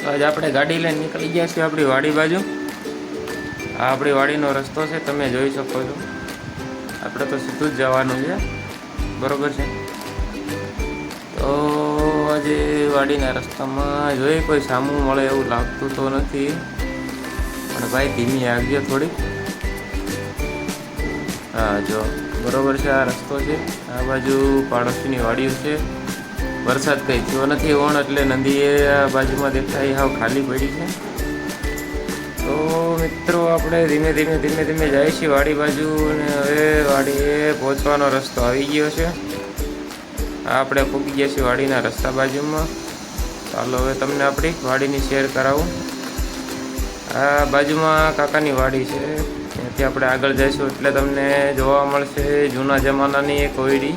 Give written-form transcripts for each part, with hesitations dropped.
તો આજે આપણે ગાડી લઈને નીકળી ગયા છીએ આપણી વાડી બાજુ। આ આપણી વાડીનો રસ્તો છે, તમે જોઈ શકો છો। આપણે તો સીધું જ જવાનું છે, બરોબર છે। તો આજે વાડીના રસ્તામાં જોઈએ કોઈ સામું મળે એવું લાગતું તો નથી, પણ ભાઈ ધીમી આવજો થોડી। હા જો બરોબર છે, આ રસ્તો છે, આ બાજુ પાડોશીની વાડીઓ છે। વરસાદ કંઈ થયો નથી ઓણ, એટલે નદીએ આ બાજુમાં દેખાય હાવ ખાલી પડી છે। તો મિત્રો આપણે ધીમે ધીમે જાય છીએ વાડી બાજુ, અને હવે વાડીએ પહોંચવાનો રસ્તો આવી ગયો છે। આપણે પૂગી ગયા છીએ વાડીના રસ્તા બાજુમાં। ચાલો હવે તમને આપણી વાડીની શેર કરાવું। આ બાજુમાં કાકાની વાડી છે, ત્યાંથી આપણે આગળ જઈશું એટલે તમને જોવા મળશે જૂના જમાનાની એક ઓયડી,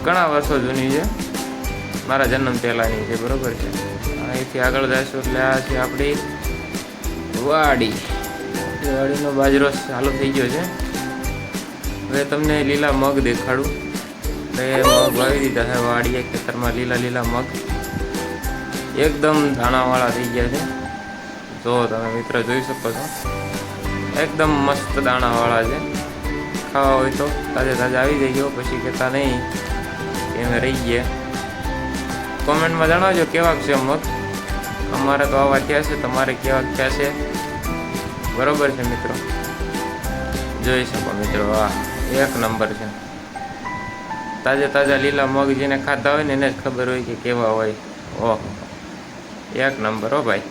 ઘણા વર્ષો જૂની છે, મારા જન્મ પહેલાંની છે, બરાબર છે। અહીંથી આગળ જઈશું એટલે આ છે આપણી વાડી। વાડીનો બાજરો ચાલુ થઈ ગયો છે। હવે તમને લીલા મગ દેખાડું। એટલે મગ વાવી દીધા છે વાડીએ ખેતરમાં, લીલા મગ એકદમ દાણાવાળા થઈ ગયા છે। જો તમે મિત્ર જોઈ શકો છો, એકદમ મસ્ત દાણાવાળા છે। ખાવા હોય તો તાજા આવી જજો, પછી કહેતા નહીં કે અમે રહી ગયા। કોમેન્ટમાં જણાવજો કેવાક છે મગ। અમારે તો આવા થયા છે, તમારે કેવાક થયા છે, બરોબર છે મિત્રો। જોઈ શકો મિત્રો, આ એક નંબર છે। તાજા લીલા મગ જેને ખાધા હોય ને એને જ ખબર હોય કે કેવા હોય। ઓહો, એક નંબર હો ભાઈ,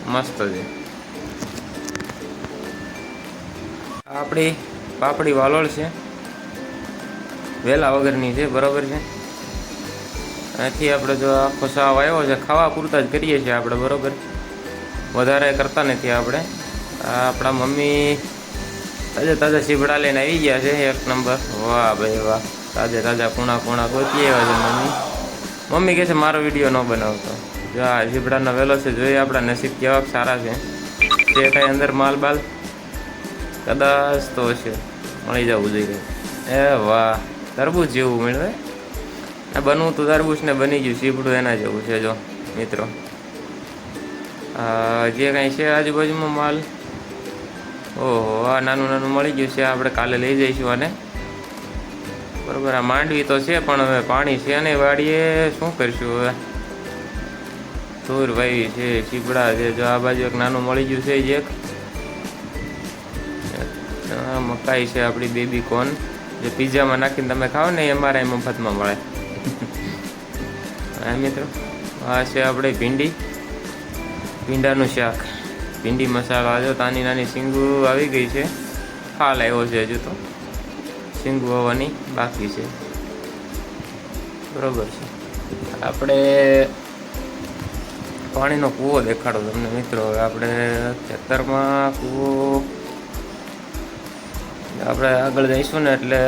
મસ્ત છે। આપણી પાપડી વાલોળ છે, વેલા વગરની છે, બરોબર છે। અહીંથી આપણે જો આખો સાવ આવ્યો છે, ખાવા પૂરતા જ કરીએ છીએ આપણે, બરોબર, વધારે કરતા નથી આપણે। આપણા મમ્મી તાજા સીભડા લઈને આવી ગયા છે, એક નંબર। વાહ ભાઈ વાહ, તાજા કૂણા ગોતી આવ્યા છે મમ્મી કહે છે મારો વિડીયો ન બનાવતો। જો આ સીભડાનો વેલો છે, જોઈએ આપણા નસીબ કેવાક સારા છે કાંઈ અંદર માલ બાલ કદાચ તો છે, મળી જવું જોઈએ। એ વાહ, તરબૂચ જેવું મળે, બનવું તો તરબૂચ ને બની ગયું, સીભડું એના જેવું છે। જો મિત્રો જે કાંઈ છે આજુબાજુમાં માલ, ઓહો આ નાનું મળી ગયું છે, આપણે કાલે લઈ જઈશું આને, બરાબર। આ માંડવી તો છે, પણ હવે પાણી છે ને વાડીએ, શું કરીશું હવે। ધૂર વાવી છે, સીભડા છે, જો આ બાજુ એક નાનું મળી ગયું છે, એક મકાઈ છે આપણી બેબી કોર્ન, જે પીઝામાં નાખીને તમે ખાઓ ને એ અમારા મફતમાં મળે। હા મિત્રો, આ છે આપણે ભીંડાનું શાક, ભીંડી મસાલો। આજે નાની શીંગુ આવી ગઈ છે, ફાલ આવ્યો છે, હજુ તો શીંગુ આવવાની બાકી છે, બરોબર છે। આપણે પાણીનો કૂવો દેખાડો તમને મિત્રો। હવે આપણે ખેતરમાં કૂવો, આપણે આગળ જઈશું ને એટલે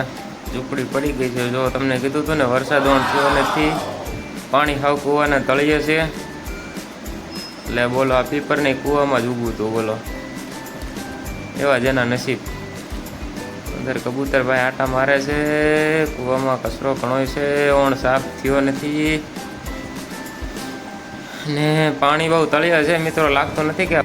ઝૂંપડી પડી ગઈ છે। જો તમને કીધું હતું ને વરસાદ થયો નથી, પાણી હાવ કૂવાના તળિયે છે, એટલે બોલો આ પીપરની કૂવામાં જ ઊભું હતું, બોલો એવા જેના નસીબ। અંદર કબૂતરભાઈ આટા મારે છે, કૂવામાં કચરો ઘણો છે, ઓણ સાફ થયો નથી, ને પાણી બહુ તળિયે છે મિત્રો, લાગતું નથી કે